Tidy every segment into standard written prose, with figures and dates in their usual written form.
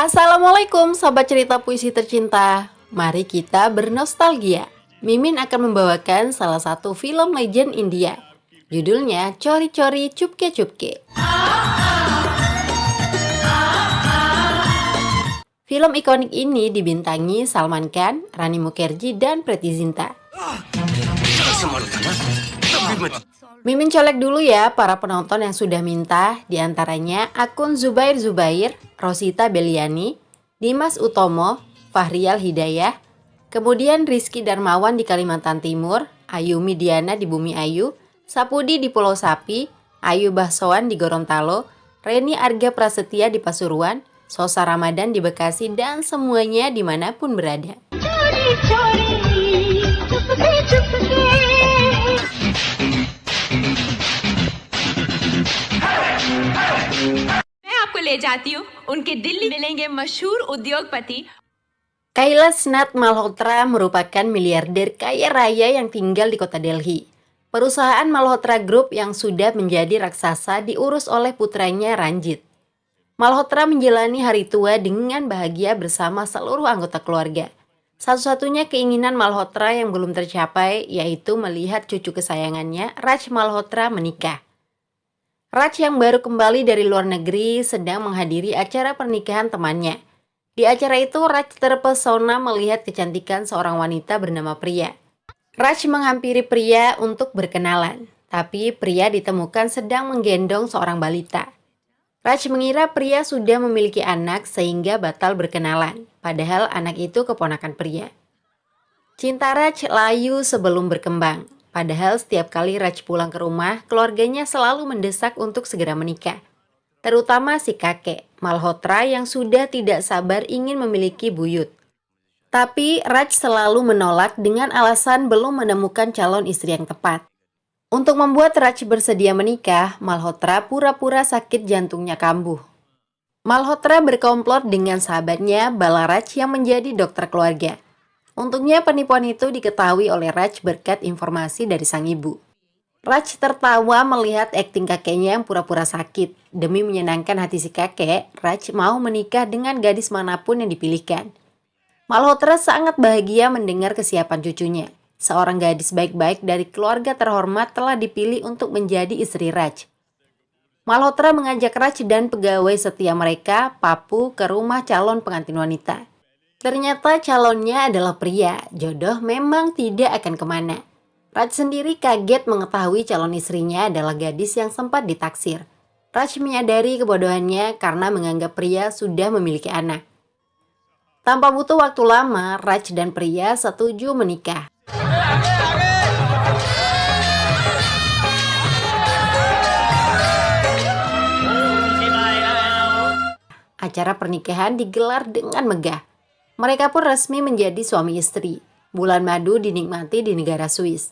Assalamualaikum Sobat Cerita Puisi Tercinta. Mari kita bernostalgia. Mimin akan membawakan salah satu film legend India. Judulnya Chori Chori Chupke Chupke. Film ikonik ini dibintangi Salman Khan, Rani Mukherjee, dan Preity Zinta. Mimin colek dulu ya para penonton yang sudah minta, diantaranya akun Zubair Zubair, Rosita Beliani, Dimas Utomo, Fahrial Hidayah, kemudian Rizky Darmawan di Kalimantan Timur, Ayumi Diana di Bumi Ayu, Sapudi di Pulau Sapi, Ayu Bahsoan di Gorontalo, Reni Arga Prasetya di Pasuruan, Sosa Ramadan di Bekasi, dan semuanya dimanapun berada. Chori, chori, chupke, chupke. मैं आपको ले जाती हूँ उनके दिल्ली मिलेंगे मशहूर उद्योगपति। Kailash Nath Malhotra merupakan miliarder kaya raya yang tinggal di kota Delhi. Perusahaan Malhotra Group yang sudah menjadi raksasa diurus oleh putranya Ranjit. Malhotra menjalani hari tua dengan bahagia bersama seluruh anggota keluarga. Satu-satunya keinginan Malhotra yang belum tercapai yaitu melihat cucu kesayangannya, Raj Malhotra, menikah. Raj yang baru kembali dari luar negeri sedang menghadiri acara pernikahan temannya. Di acara itu Raj terpesona melihat kecantikan seorang wanita bernama Priya. Raj menghampiri Priya untuk berkenalan, tapi Priya ditemukan sedang menggendong seorang balita. Raj mengira Priya sudah memiliki anak sehingga batal berkenalan, padahal anak itu keponakan Priya. Cinta Raj layu sebelum berkembang. Padahal setiap kali Raj pulang ke rumah, keluarganya selalu mendesak untuk segera menikah. Terutama si kakek, Malhotra, yang sudah tidak sabar ingin memiliki buyut. Tapi Raj selalu menolak dengan alasan belum menemukan calon istri yang tepat. Untuk membuat Raj bersedia menikah, Malhotra pura-pura sakit jantungnya kambuh. Malhotra berkomplot dengan sahabatnya Balaraj yang menjadi dokter keluarga. Untungnya penipuan itu diketahui oleh Raj berkat informasi dari sang ibu. Raj tertawa melihat akting kakeknya yang pura-pura sakit. Demi menyenangkan hati si kakek, Raj mau menikah dengan gadis manapun yang dipilihkan. Malhotra sangat bahagia mendengar kesiapan cucunya. Seorang gadis baik-baik dari keluarga terhormat telah dipilih untuk menjadi istri Raj. Malhotra mengajak Raj dan pegawai setia mereka, Papu, ke rumah calon pengantin wanita. Ternyata calonnya adalah Priya. Jodoh memang tidak akan kemana. Raj sendiri kaget mengetahui calon istrinya adalah gadis yang sempat ditaksir. Raj menyadari kebodohannya karena menganggap Priya sudah memiliki anak. Tanpa butuh waktu lama, Raj dan Priya setuju menikah. Acara pernikahan digelar dengan megah. Mereka pun resmi menjadi suami istri. Bulan madu dinikmati di negara Swiss.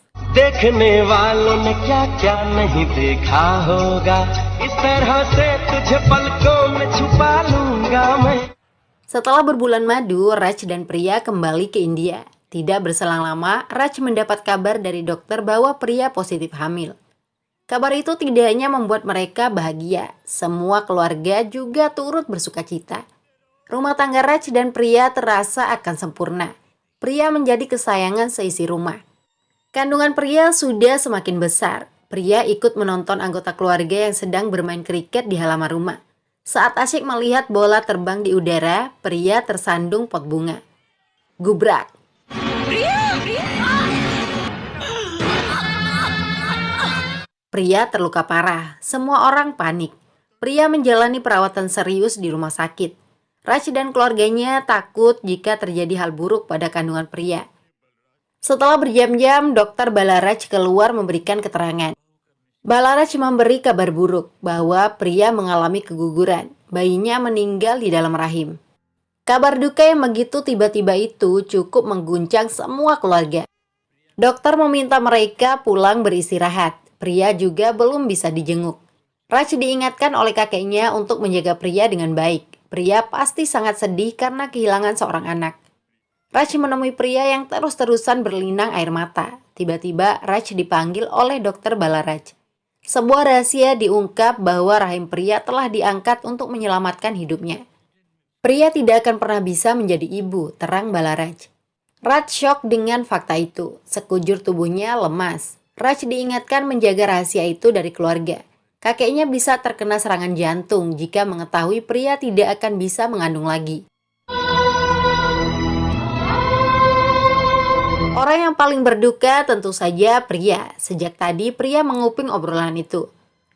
Setelah berbulan madu, Raj dan Priya kembali ke India. Tidak berselang lama, Raj mendapat kabar dari dokter bahwa Priya positif hamil. Kabar itu tidak hanya membuat mereka bahagia, semua keluarga juga turut bersukacita. Rumah tangga Raj dan Priya terasa akan sempurna. Priya menjadi kesayangan seisi rumah. Kandungan Priya sudah semakin besar. Priya ikut menonton anggota keluarga yang sedang bermain kriket di halaman rumah. Saat asyik melihat bola terbang di udara, Priya tersandung pot bunga. Gubrak! Priya terluka parah. Semua orang panik. Priya menjalani perawatan serius di rumah sakit. Raj dan keluarganya takut jika terjadi hal buruk pada kandungan Priya. Setelah berjam-jam, dokter Balaraj keluar memberikan keterangan. Balaraj memberi kabar buruk bahwa Priya mengalami keguguran. Bayinya meninggal di dalam rahim. Kabar duka yang begitu tiba-tiba itu cukup mengguncang semua keluarga. Dokter meminta mereka pulang beristirahat. Priya juga belum bisa dijenguk. Raj diingatkan oleh kakeknya untuk menjaga Priya dengan baik. Priya pasti sangat sedih karena kehilangan seorang anak. Raj menemui Priya yang terus-terusan berlinang air mata. Tiba-tiba Raj dipanggil oleh dokter Balaraj. Sebuah rahasia diungkap bahwa rahim Priya telah diangkat untuk menyelamatkan hidupnya. Pria tidak akan pernah bisa menjadi ibu, terang bala Raj. Raj shock dengan fakta itu. Sekujur tubuhnya lemas. Raj diingatkan menjaga rahasia itu dari keluarga. Kakeknya bisa terkena serangan jantung jika mengetahui pria tidak akan bisa mengandung lagi. Orang yang paling berduka tentu saja pria. Sejak tadi pria menguping obrolan itu.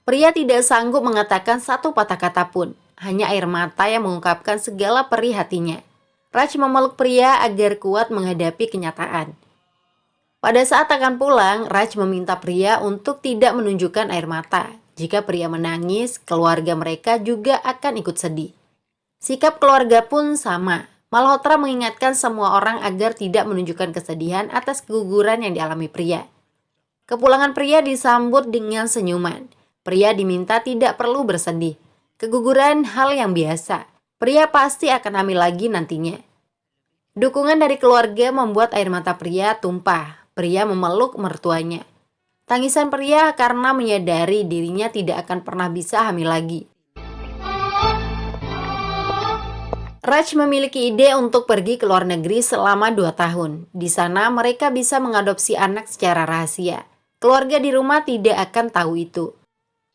Pria tidak sanggup mengatakan satu patah kata pun. Hanya air mata yang mengungkapkan segala perih hatinya. Raj memeluk pria agar kuat menghadapi kenyataan. Pada saat akan pulang, Raj meminta pria untuk tidak menunjukkan air mata. Jika pria menangis, keluarga mereka juga akan ikut sedih. Sikap keluarga pun sama. Malhotra mengingatkan semua orang agar tidak menunjukkan kesedihan atas keguguran yang dialami pria. Kepulangan pria disambut dengan senyuman. Pria diminta tidak perlu bersedih. Keguguran hal yang biasa. Pria pasti akan hamil lagi nantinya. Dukungan dari keluarga membuat air mata pria tumpah. Pria memeluk mertuanya. Tangisan pria karena menyadari dirinya tidak akan pernah bisa hamil lagi. Raj memiliki ide untuk pergi ke luar negeri selama 2 tahun. Di sana mereka bisa mengadopsi anak secara rahasia. Keluarga di rumah tidak akan tahu itu.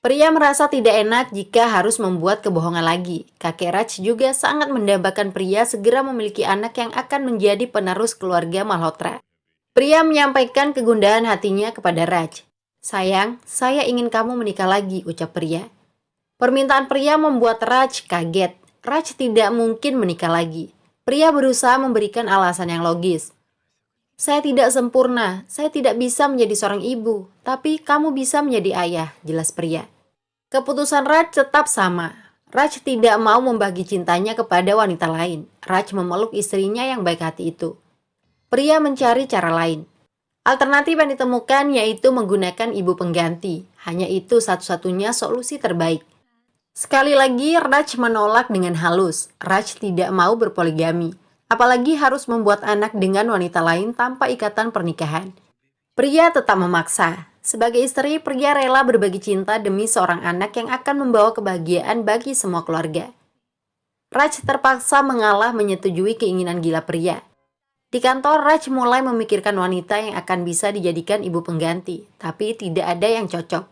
Pria merasa tidak enak jika harus membuat kebohongan lagi. Kakek Raj juga sangat mendambakan pria segera memiliki anak yang akan menjadi penerus keluarga Malhotra. Pria menyampaikan kegundahan hatinya kepada Raj. "Sayang, saya ingin kamu menikah lagi," ucap pria. Permintaan pria membuat Raj kaget. Raj tidak mungkin menikah lagi. Pria berusaha memberikan alasan yang logis. "Saya tidak sempurna, saya tidak bisa menjadi seorang ibu, tapi kamu bisa menjadi ayah," jelas pria. Keputusan Raj tetap sama. Raj tidak mau membagi cintanya kepada wanita lain. Raj memeluk istrinya yang baik hati itu. Pria mencari cara lain. Alternatif yang ditemukan yaitu menggunakan ibu pengganti. Hanya itu satu-satunya solusi terbaik. Sekali lagi Raj menolak dengan halus. Raj tidak mau berpoligami. Apalagi harus membuat anak dengan wanita lain tanpa ikatan pernikahan. Pria tetap memaksa. Sebagai istri, pria rela berbagi cinta demi seorang anak yang akan membawa kebahagiaan bagi semua keluarga. Raj terpaksa mengalah menyetujui keinginan gila pria. Di kantor, Raj mulai memikirkan wanita yang akan bisa dijadikan ibu pengganti, tapi tidak ada yang cocok.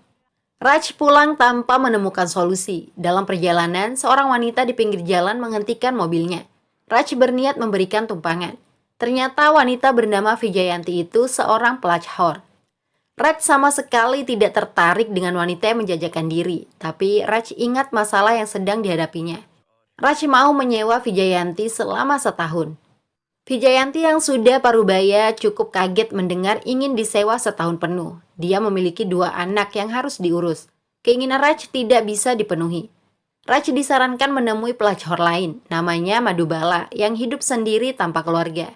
Raj pulang tanpa menemukan solusi. Dalam perjalanan, seorang wanita di pinggir jalan menghentikan mobilnya. Raj berniat memberikan tumpangan. Ternyata wanita bernama Vijayanti itu seorang pelacur. Raj sama sekali tidak tertarik dengan wanita yang menjajakan diri, tapi Raj ingat masalah yang sedang dihadapinya. Raj mau menyewa Vijayanti selama setahun. Vijayanti yang sudah parubaya cukup kaget mendengar ingin disewa setahun penuh. Dia memiliki 2 anak yang harus diurus. Keinginan Raj tidak bisa dipenuhi. Raj disarankan menemui pelacur lain, namanya Madhubala, yang hidup sendiri tanpa keluarga.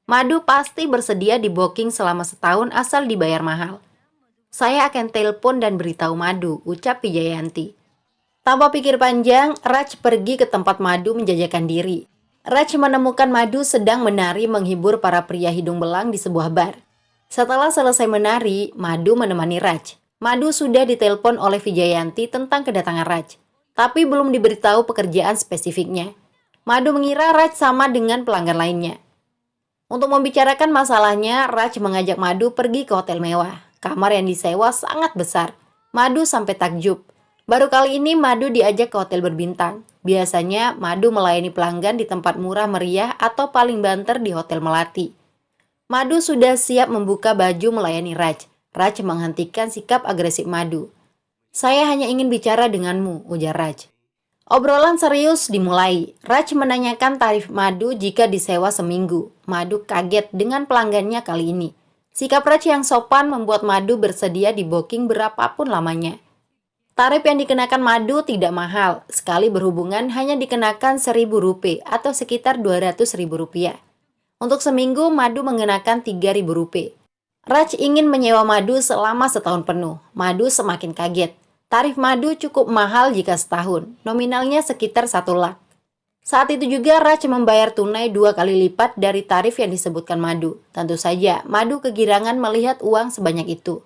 Madhu pasti bersedia di booking selama setahun asal dibayar mahal. "Saya akan telepon dan beritahu Madhu," ucap Vijayanti. Tanpa pikir panjang, Raj pergi ke tempat Madhu menjajakan diri. Raj menemukan Madhu sedang menari menghibur para pria hidung belang di sebuah bar. Setelah selesai menari, Madhu menemani Raj. Madhu sudah ditelepon oleh Vijayanti tentang kedatangan Raj, tapi belum diberitahu pekerjaan spesifiknya. Madhu mengira Raj sama dengan pelanggan lainnya. Untuk membicarakan masalahnya, Raj mengajak Madhu pergi ke hotel mewah. Kamar yang disewa sangat besar. Madhu sampai takjub. Baru kali ini Madhu diajak ke hotel berbintang. Biasanya Madhu melayani pelanggan di tempat murah meriah atau paling banter di hotel melati. Madhu sudah siap membuka baju melayani Raj. Raj menghentikan sikap agresif Madhu. "Saya hanya ingin bicara denganmu," ujar Raj. Obrolan serius dimulai. Raj menanyakan tarif Madhu jika disewa seminggu. Madhu kaget dengan pelanggannya kali ini. Sikap Raj yang sopan membuat Madhu bersedia di booking berapapun lamanya. Tarif yang dikenakan Madhu tidak mahal. Sekali berhubungan hanya dikenakan Rp1.000 atau sekitar Rp200.000. Untuk seminggu Madhu mengenakan Rp3.000. Raj ingin menyewa Madhu selama setahun penuh. Madhu semakin kaget. Tarif Madhu cukup mahal jika setahun. Nominalnya sekitar 1 lakh. Saat itu juga Raj membayar tunai 2 kali lipat dari tarif yang disebutkan Madhu. Tentu saja, Madhu kegirangan melihat uang sebanyak itu.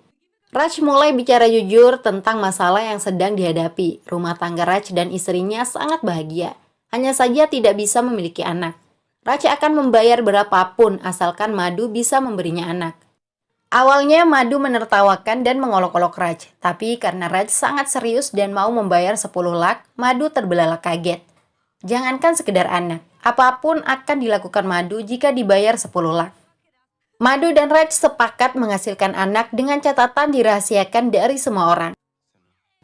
Raj mulai bicara jujur tentang masalah yang sedang dihadapi. Rumah tangga Raj dan istrinya sangat bahagia. hanya saja tidak bisa memiliki anak. Raj akan membayar berapapun asalkan Madhu bisa memberinya anak. Awalnya Madhu menertawakan dan mengolok-olok Raj, tapi karena Raj sangat serius dan mau membayar 10 lak, Madhu terbelalak kaget. Jangankan sekedar anak, apapun akan dilakukan Madhu jika dibayar 10 lak. Madhu dan Raj sepakat menghasilkan anak dengan catatan dirahasiakan dari semua orang.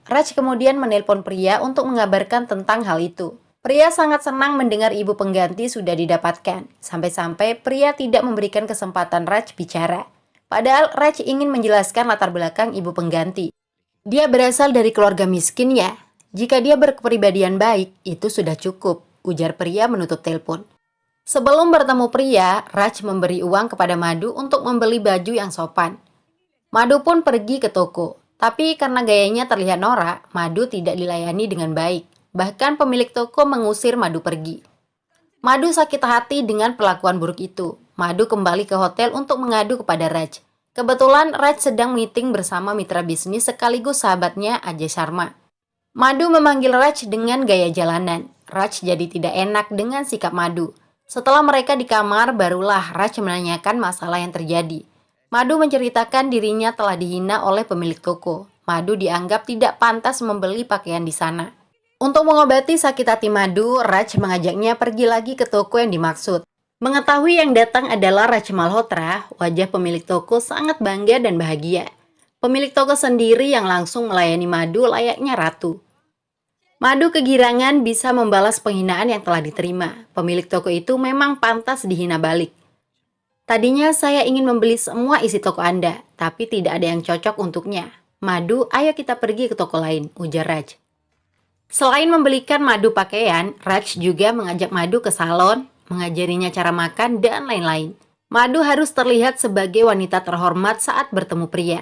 Raj kemudian menelpon Priya untuk mengabarkan tentang hal itu. Priya sangat senang mendengar ibu pengganti sudah didapatkan, sampai-sampai Priya tidak memberikan kesempatan Raj bicara. Padahal Raj ingin menjelaskan latar belakang ibu pengganti. Dia berasal dari keluarga miskin ya. Jika dia berkepribadian baik, itu sudah cukup, ujar Priya menutup telepon. Sebelum bertemu Priya, Raj memberi uang kepada Madhu untuk membeli baju yang sopan. Madhu pun pergi ke toko, tapi karena gayanya terlihat norak, Madhu tidak dilayani dengan baik. Bahkan pemilik toko mengusir Madhu pergi. Madhu sakit hati dengan perlakuan buruk itu. Madhu kembali ke hotel untuk mengadu kepada Raj. Kebetulan Raj sedang meeting bersama mitra bisnis sekaligus sahabatnya Ajay Sharma. Madhu memanggil Raj dengan gaya jalanan. Raj jadi tidak enak dengan sikap Madhu. Setelah mereka di kamar, barulah Raj menanyakan masalah yang terjadi. Madhu menceritakan dirinya telah dihina oleh pemilik toko. Madhu dianggap tidak pantas membeli pakaian di sana. Untuk mengobati sakit hati Madhu, Raj mengajaknya pergi lagi ke toko yang dimaksud. Mengetahui yang datang adalah Raj Malhotra, wajah pemilik toko sangat bangga dan bahagia. Pemilik toko sendiri yang langsung melayani Madhu layaknya ratu. Madhu kegirangan bisa membalas penghinaan yang telah diterima. Pemilik toko itu memang pantas dihina balik. Tadinya saya ingin membeli semua isi toko Anda, tapi tidak ada yang cocok untuknya. Madhu, ayo kita pergi ke toko lain, ujar Raj. Selain membelikan Madhu pakaian, Raj juga mengajak Madhu ke salon, mengajarinya cara makan, dan lain-lain. Madhu harus terlihat sebagai wanita terhormat saat bertemu Priya.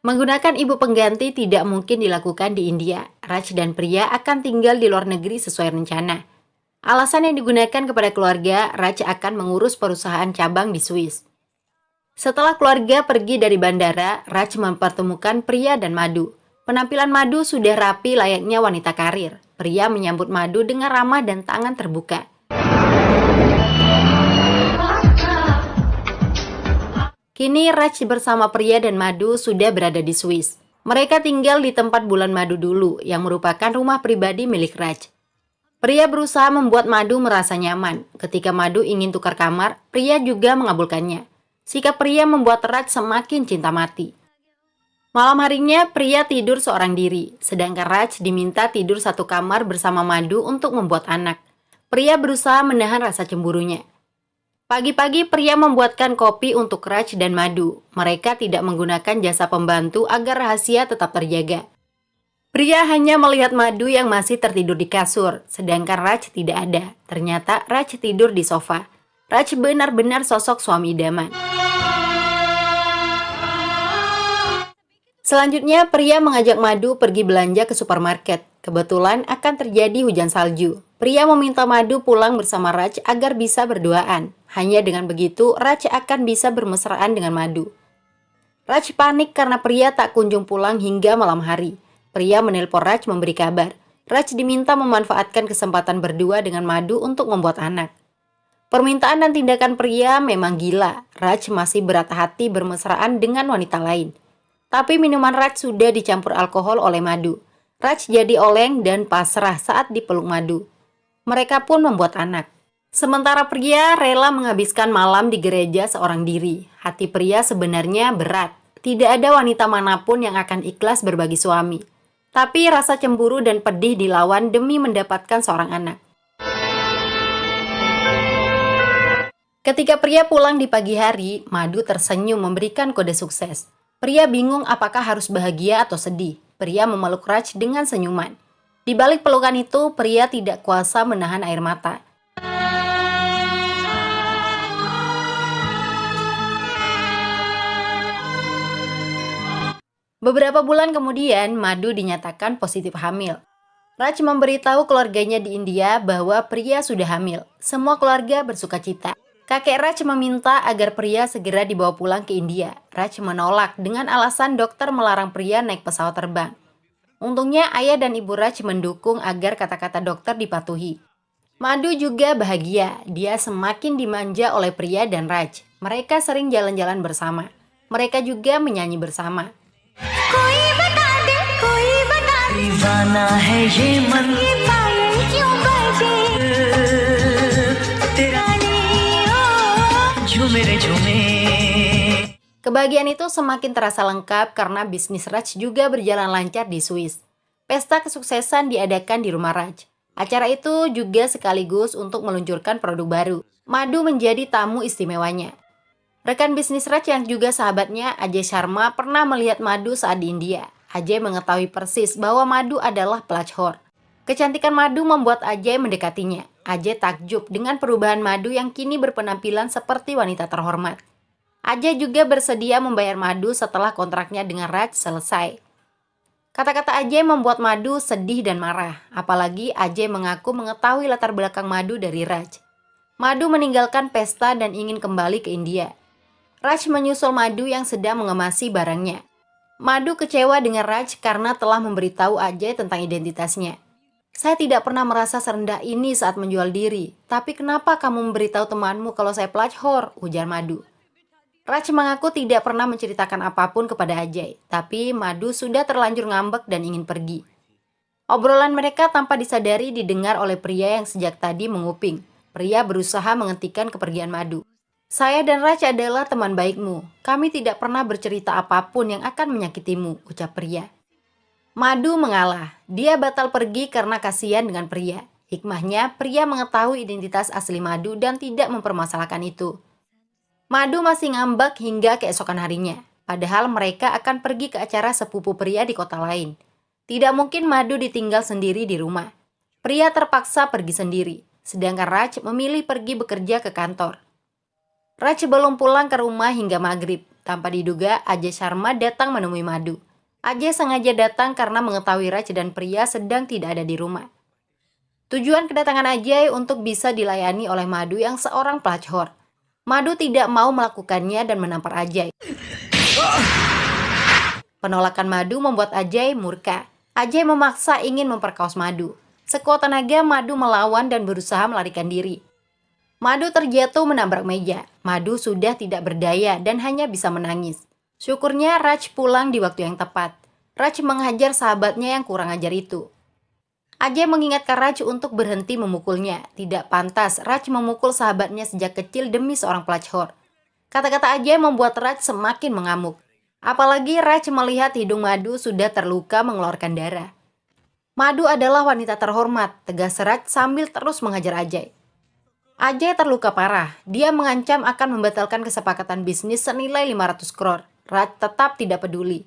Menggunakan ibu pengganti tidak mungkin dilakukan di India. Raj dan Priya akan tinggal di luar negeri sesuai rencana. Alasan yang digunakan kepada keluarga, Raj akan mengurus perusahaan cabang di Swiss. Setelah keluarga pergi dari bandara, Raj mempertemukan Priya dan Madhu. Penampilan Madhu sudah rapi layaknya wanita karir. Priya menyambut Madhu dengan ramah dan tangan terbuka. Kini Raj bersama Priya dan Madhu sudah berada di Swiss. Mereka tinggal di tempat bulan Madhu dulu, yang merupakan rumah pribadi milik Raj. Priya berusaha membuat Madhu merasa nyaman. Ketika Madhu ingin tukar kamar, Priya juga mengabulkannya. Sikap Priya membuat Raj semakin cinta mati. Malam harinya, Priya tidur seorang diri, sedangkan Raj diminta tidur satu kamar bersama Madhu untuk membuat anak. Priya berusaha menahan rasa cemburunya. Pagi-pagi, Priya membuatkan kopi untuk Raj dan Madhu. Mereka tidak menggunakan jasa pembantu agar rahasia tetap terjaga. Priya hanya melihat Madhu yang masih tertidur di kasur, sedangkan Raj tidak ada. Ternyata Raj tidur di sofa. Raj benar-benar sosok suami idaman. Selanjutnya, Priya mengajak Madhu pergi belanja ke supermarket. Kebetulan akan terjadi hujan salju. Priya meminta Madhu pulang bersama Raj agar bisa berduaan. Hanya dengan begitu, Raj akan bisa bermesraan dengan Madhu. Raj panik karena Priya tak kunjung pulang hingga malam hari. Priya menelpon Raj memberi kabar. Raj diminta memanfaatkan kesempatan berdua dengan Madhu untuk membuat anak. Permintaan dan tindakan Priya memang gila. Raj masih berat hati bermesraan dengan wanita lain. Tapi minuman Raj sudah dicampur alkohol oleh Madhu. Raj jadi oleng dan pasrah saat dipeluk Madhu. Mereka pun membuat anak. Sementara Priya rela menghabiskan malam di gereja seorang diri. Hati Priya sebenarnya berat. Tidak ada wanita manapun yang akan ikhlas berbagi suami. Tapi rasa cemburu dan pedih dilawan demi mendapatkan seorang anak. Ketika Priya pulang di pagi hari, Madhu tersenyum memberikan kode sukses. Priya bingung apakah harus bahagia atau sedih. Priya memeluk Raj dengan senyuman. Di balik pelukan itu, Priya tidak kuasa menahan air mata. Beberapa bulan kemudian, Madhu dinyatakan positif hamil. Raj memberitahu keluarganya di India bahwa Priya sudah hamil. Semua keluarga bersukacita. Kakek Raj meminta agar Priya segera dibawa pulang ke India. Raj menolak dengan alasan dokter melarang Priya naik pesawat terbang. Untungnya ayah dan ibu Raj mendukung agar kata-kata dokter dipatuhi. Madu juga bahagia, dia semakin dimanja oleh pria dan Raj. Mereka sering jalan-jalan bersama. Mereka juga menyanyi bersama. कोई बता दे दीवाना है ये मन ये पायल क्यों बजे तेरा झूमे रे झूमे. Kebahagiaan itu semakin terasa lengkap karena bisnis Raj juga berjalan lancar di Swiss. Pesta kesuksesan diadakan di rumah Raj. Acara itu juga sekaligus untuk meluncurkan produk baru. Madu menjadi tamu istimewanya. Rekan bisnis Raj yang juga sahabatnya, Ajay Sharma, pernah melihat Madu saat di India. Ajay mengetahui persis bahwa Madu adalah pelacur. Kecantikan Madu membuat Ajay mendekatinya. Ajay takjub dengan perubahan Madu yang kini berpenampilan seperti wanita terhormat. Ajay juga bersedia membayar Madu setelah kontraknya dengan Raj selesai. Kata-kata Ajay membuat Madu sedih dan marah, apalagi Ajay mengaku mengetahui latar belakang Madu dari Raj. Madu meninggalkan pesta dan ingin kembali ke India. Raj menyusul Madu yang sedang mengemasi barangnya. Madu kecewa dengan Raj karena telah memberitahu Ajay tentang identitasnya. Saya tidak pernah merasa serendah ini saat menjual diri, tapi kenapa kamu memberitahu temanmu kalau saya pelacur? Ujar Madu. Raj mengaku tidak pernah menceritakan apapun kepada Ajay, tapi Madu sudah terlanjur ngambek dan ingin pergi. Obrolan mereka tanpa disadari didengar oleh pria yang sejak tadi menguping. Pria berusaha menghentikan kepergian Madu. Saya dan Raj adalah teman baikmu. Kami tidak pernah bercerita apapun yang akan menyakitimu, ucap pria. Madu mengalah. Dia batal pergi karena kasihan dengan pria. Hikmahnya, pria mengetahui identitas asli Madu dan tidak mempermasalahkan itu. Madu masih ngambek hingga keesokan harinya. Padahal mereka akan pergi ke acara sepupu pria di kota lain. Tidak mungkin Madu ditinggal sendiri di rumah. Pria terpaksa pergi sendiri, sedangkan Raj memilih pergi bekerja ke kantor. Raj belum pulang ke rumah hingga maghrib. Tanpa diduga, Ajay Sharma datang menemui Madu. Ajay sengaja datang karena mengetahui Raj dan pria sedang tidak ada di rumah. Tujuan kedatangan Ajay untuk bisa dilayani oleh Madu yang seorang pelacur. Madu tidak mau melakukannya dan menampar Ajay. Penolakan Madu membuat Ajay murka. Ajay memaksa ingin memperkaos Madu. Sekuat tenaga, Madu melawan dan berusaha melarikan diri. Madu terjatuh menabrak meja. Madu sudah tidak berdaya dan hanya bisa menangis. Syukurnya Raj pulang di waktu yang tepat. Raj menghajar sahabatnya yang kurang ajar itu. Ajay mengingatkan Raj untuk berhenti memukulnya. Tidak pantas Raj memukul sahabatnya sejak kecil demi seorang pelacur. Kata-kata Ajay membuat Raj semakin mengamuk. Apalagi Raj melihat hidung Madu sudah terluka mengeluarkan darah. Madu adalah wanita terhormat, tegas Raj sambil terus menghajar Ajay. Ajay terluka parah. Dia mengancam akan membatalkan kesepakatan bisnis senilai 500 crore. Raj tetap tidak peduli.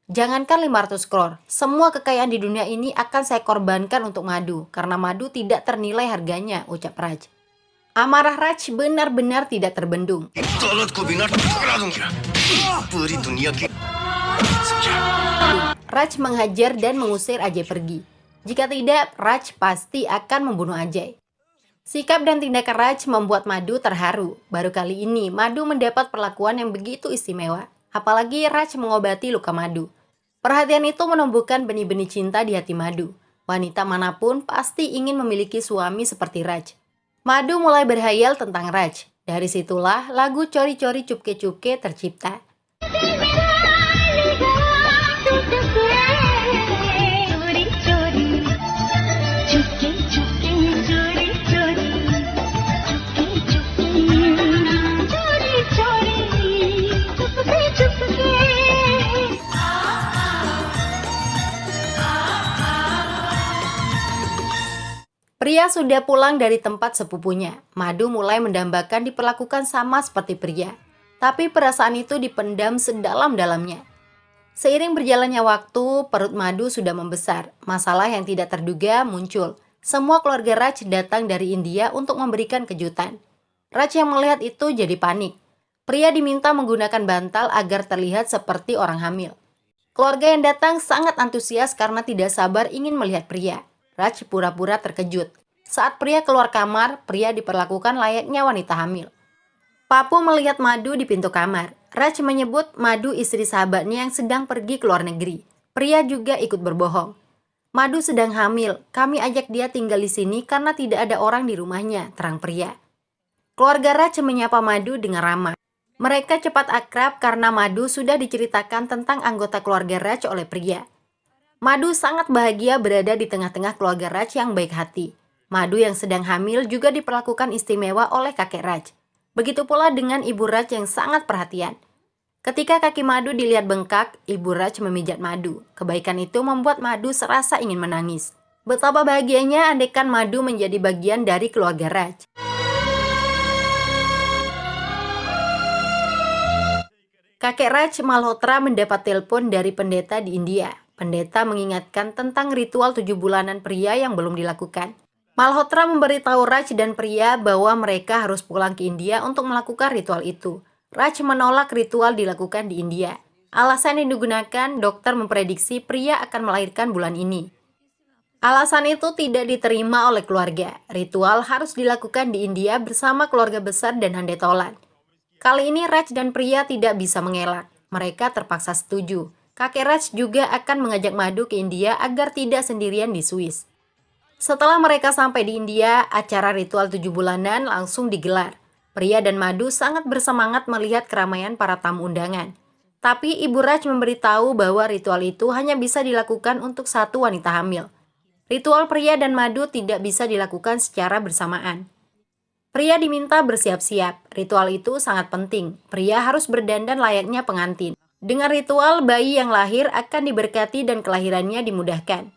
Jangankan 500 crore, semua kekayaan di dunia ini akan saya korbankan untuk Madu, karena Madu tidak ternilai harganya, ucap Raj. Amarah Raj benar-benar tidak terbendung. Raj menghajar dan mengusir Ajay pergi. Jika tidak, Raj pasti akan membunuh Ajay. Sikap dan tindakan Raj membuat Madu terharu. Baru kali ini, Madu mendapat perlakuan yang begitu istimewa. Apalagi Raj mengobati luka Madu. Perhatian itu menumbuhkan benih-benih cinta di hati Madu. Wanita manapun pasti ingin memiliki suami seperti Raj. Madu mulai berhayal tentang Raj. Dari situlah lagu Chori Chori Chupke Chupke tercipta. Pria sudah pulang dari tempat sepupunya. Madu mulai mendambakan diperlakukan sama seperti pria. Tapi perasaan itu dipendam sedalam-dalamnya. Seiring berjalannya waktu, perut Madu sudah membesar. Masalah yang tidak terduga muncul. Semua keluarga Raj datang dari India untuk memberikan kejutan. Raj yang melihat itu jadi panik. Pria diminta menggunakan bantal agar terlihat seperti orang hamil. Keluarga yang datang sangat antusias karena tidak sabar ingin melihat pria. Raj pura-pura terkejut. Saat pria keluar kamar, pria diperlakukan layaknya wanita hamil. Papu melihat Madu di pintu kamar. Raj menyebut Madu istri sahabatnya yang sedang pergi ke luar negeri. Pria juga ikut berbohong. Madu sedang hamil, kami ajak dia tinggal di sini karena tidak ada orang di rumahnya, terang pria. Keluarga Raj menyapa Madu dengan ramah. Mereka cepat akrab karena Madu sudah diceritakan tentang anggota keluarga Raj oleh pria. Madu sangat bahagia berada di tengah-tengah keluarga Raj yang baik hati. Madu yang sedang hamil juga diperlakukan istimewa oleh kakek Raj. Begitu pula dengan ibu Raj yang sangat perhatian. Ketika kaki Madu dilihat bengkak, ibu Raj memijat Madu. Kebaikan itu membuat Madu serasa ingin menangis. Betapa bahagianya andaikan Madu menjadi bagian dari keluarga Raj. Kakek Raj Malhotra mendapat telepon dari pendeta di India. Pendeta mengingatkan tentang ritual 7 bulanan pria yang belum dilakukan. Malhotra memberitahu Raj dan pria bahwa mereka harus pulang ke India untuk melakukan ritual itu. Raj menolak ritual dilakukan di India. Alasan yang digunakan, dokter memprediksi pria akan melahirkan bulan ini. Alasan itu tidak diterima oleh keluarga. Ritual harus dilakukan di India bersama keluarga besar dan handetolan. Kali ini Raj dan pria tidak bisa mengelak. Mereka terpaksa setuju. Kakek Raj juga akan mengajak Madu ke India agar tidak sendirian di Swiss. Setelah mereka sampai di India, acara ritual 7 bulanan langsung digelar. Pria dan Madu sangat bersemangat melihat keramaian para tamu undangan. Tapi Ibu Raj memberitahu bahwa ritual itu hanya bisa dilakukan untuk satu wanita hamil. Ritual pria dan Madu tidak bisa dilakukan secara bersamaan. Pria diminta bersiap-siap. Ritual itu sangat penting. Pria harus berdandan layaknya pengantin. Dengan ritual, bayi yang lahir akan diberkati dan kelahirannya dimudahkan.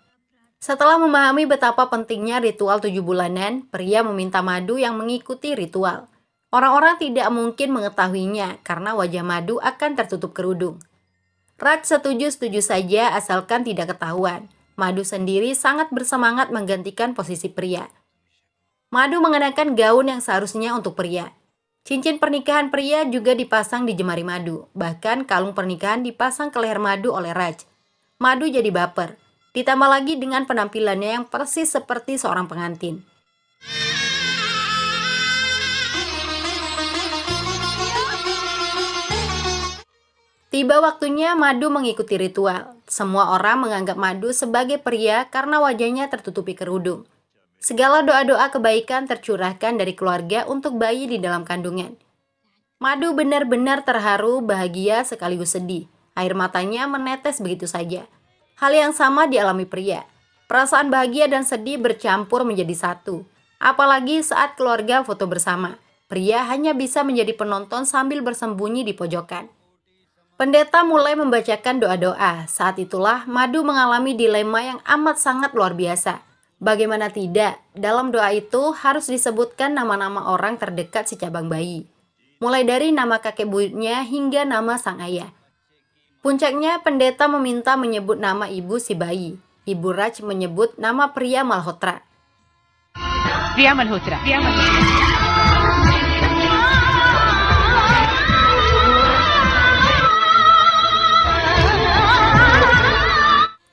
Setelah memahami betapa pentingnya ritual 7 bulanan, pria meminta Madu yang mengikuti ritual. Orang-orang tidak mungkin mengetahuinya karena wajah Madu akan tertutup kerudung. Raj setuju-setuju saja asalkan tidak ketahuan. Madu sendiri sangat bersemangat menggantikan posisi pria. Madu mengenakan gaun yang seharusnya untuk pria. Cincin pernikahan pria juga dipasang di jemari Madu. Bahkan kalung pernikahan dipasang ke leher Madu oleh Raj. Madu jadi baper. Ditambah lagi dengan penampilannya yang persis seperti seorang pengantin. Tiba waktunya Madu mengikuti ritual. Semua orang menganggap Madu sebagai pria karena wajahnya tertutupi kerudung. Segala doa-doa kebaikan tercurahkan dari keluarga untuk bayi di dalam kandungan. Madu benar-benar terharu, bahagia sekaligus sedih. Air matanya menetes begitu saja. Hal yang sama dialami pria. Perasaan bahagia dan sedih bercampur menjadi satu. Apalagi saat keluarga foto bersama. Pria hanya bisa menjadi penonton sambil bersembunyi di pojokan. Pendeta mulai membacakan doa-doa. Saat itulah Madu mengalami dilema yang amat sangat luar biasa. Bagaimana tidak, dalam doa itu harus disebutkan nama-nama orang terdekat si cabang bayi. Mulai dari nama kakek buyutnya hingga nama sang ayah. Puncaknya pendeta meminta menyebut nama ibu si bayi. Ibu Raj menyebut nama pria Malhotra. Priya Malhotra.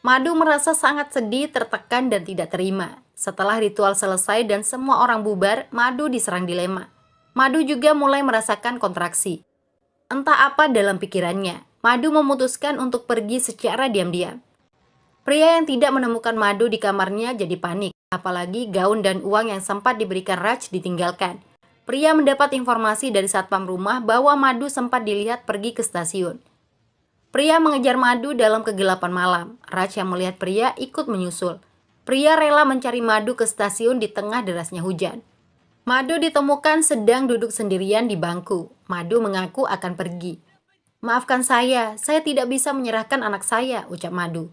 Madu merasa sangat sedih, tertekan, dan tidak terima. Setelah ritual selesai dan semua orang bubar, Madu diserang dilema. Madu juga mulai merasakan kontraksi. Entah apa dalam pikirannya, Madu memutuskan untuk pergi secara diam-diam. Pria yang tidak menemukan Madu di kamarnya jadi panik, apalagi gaun dan uang yang sempat diberikan Raj ditinggalkan. Pria mendapat informasi dari satpam rumah bahwa Madu sempat dilihat pergi ke stasiun. Pria mengejar Madu dalam kegelapan malam. Raj yang melihat pria ikut menyusul. Pria rela mencari Madu ke stasiun di tengah derasnya hujan. Madu ditemukan sedang duduk sendirian di bangku. Madu mengaku akan pergi. "Maafkan saya tidak bisa menyerahkan anak saya," ucap Madu.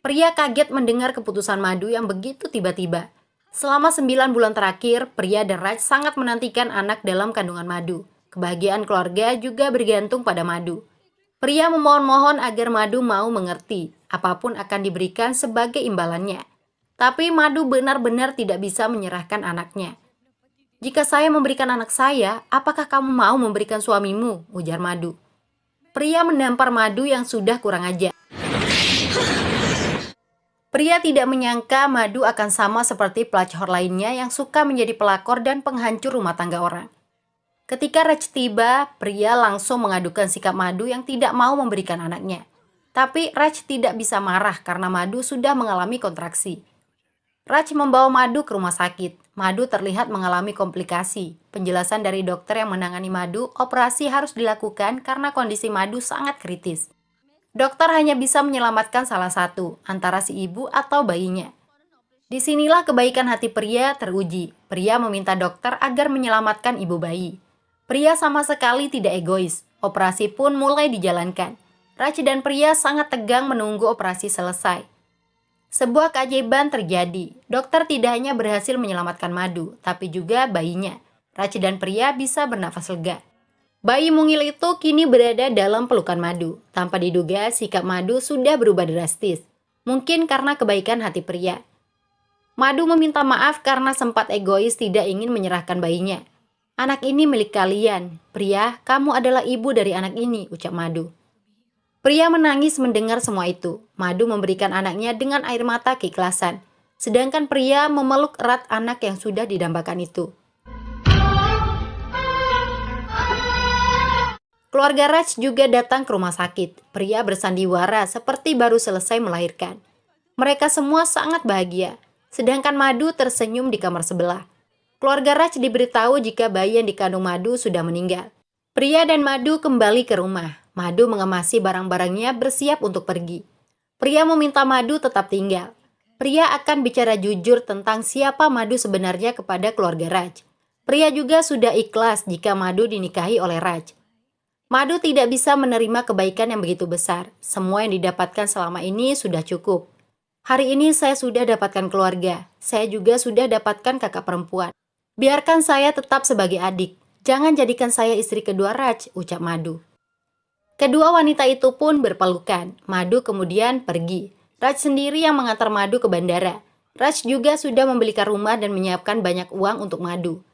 Pria kaget mendengar keputusan Madu yang begitu tiba-tiba. Selama 9 bulan terakhir, pria dan Raj sangat menantikan anak dalam kandungan Madu. Kebahagiaan keluarga juga bergantung pada Madu. Pria memohon-mohon agar Madu mau mengerti, apapun akan diberikan sebagai imbalannya. Tapi Madu benar-benar tidak bisa menyerahkan anaknya. "Jika saya memberikan anak saya, apakah kamu mau memberikan suamimu?" ujar Madu. Pria menampar Madu yang sudah kurang ajar. Pria tidak menyangka Madu akan sama seperti pelacur lainnya yang suka menjadi pelakor dan penghancur rumah tangga orang. Ketika Raj tiba, pria langsung mengadukan sikap Madu yang tidak mau memberikan anaknya. Tapi Raj tidak bisa marah karena Madhu sudah mengalami kontraksi. Raj membawa Madhu ke rumah sakit. Madhu terlihat mengalami komplikasi. Penjelasan dari dokter yang menangani Madhu, operasi harus dilakukan karena kondisi Madhu sangat kritis. Dokter hanya bisa menyelamatkan salah satu, antara si ibu atau bayinya. Disinilah kebaikan hati pria teruji. Pria meminta dokter agar menyelamatkan ibu bayi. Pria sama sekali tidak egois. Operasi pun mulai dijalankan. Raj dan pria sangat tegang menunggu operasi selesai. Sebuah keajaiban terjadi. Dokter tidak hanya berhasil menyelamatkan Madhu, tapi juga bayinya. Raj dan pria bisa bernafas lega. Bayi mungil itu kini berada dalam pelukan Madhu. Tanpa diduga, sikap Madhu sudah berubah drastis. Mungkin karena kebaikan hati pria. Madhu meminta maaf karena sempat egois tidak ingin menyerahkan bayinya. Anak ini milik kalian. Pria, kamu adalah ibu dari anak ini, ucap Madhu. Pria menangis mendengar semua itu. Madhu memberikan anaknya dengan air mata keikhlasan. Sedangkan pria memeluk erat anak yang sudah didambakan itu. Keluarga Raj juga datang ke rumah sakit. Pria bersandiwara seperti baru selesai melahirkan. Mereka semua sangat bahagia. Sedangkan Madhu tersenyum di kamar sebelah. Keluarga Raj diberitahu jika bayi yang dikandung Madhu sudah meninggal. Pria dan Madhu kembali ke rumah. Madhu mengemasi barang-barangnya bersiap untuk pergi. Pria meminta Madhu tetap tinggal. Pria akan bicara jujur tentang siapa Madhu sebenarnya kepada keluarga Raj. Pria juga sudah ikhlas jika Madhu dinikahi oleh Raj. Madhu tidak bisa menerima kebaikan yang begitu besar. Semua yang didapatkan selama ini sudah cukup. Hari ini saya sudah dapatkan keluarga. Saya juga sudah dapatkan kakak perempuan. Biarkan saya tetap sebagai adik. Jangan jadikan saya istri kedua Raj, ucap Madhu. Kedua wanita itu pun berpelukan. Madhu kemudian pergi. Raj sendiri yang mengantar Madhu ke bandara. Raj juga sudah membelikan rumah dan menyiapkan banyak uang untuk Madhu.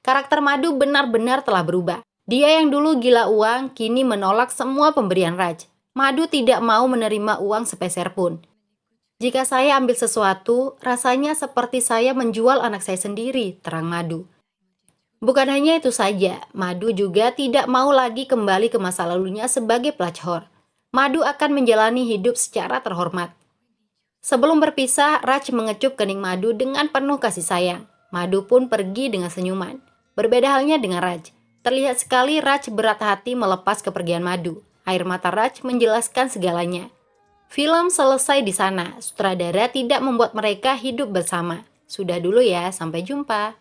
Karakter Madhu benar-benar telah berubah. Dia yang dulu gila uang, kini menolak semua pemberian Raj. Madhu tidak mau menerima uang sepeser pun. Jika saya ambil sesuatu, rasanya seperti saya menjual anak saya sendiri, terang Madhu. Bukan hanya itu saja, Madhu juga tidak mau lagi kembali ke masa lalunya sebagai pelacur. Madhu akan menjalani hidup secara terhormat. Sebelum berpisah, Raj mengecup kening Madhu dengan penuh kasih sayang. Madhu pun pergi dengan senyuman. Berbeda halnya dengan Raj. Terlihat sekali Raj berat hati melepas kepergian Madhu. Air mata Raj menjelaskan segalanya. Film selesai di sana. Sutradara tidak membuat mereka hidup bersama. Sudah dulu ya, sampai jumpa.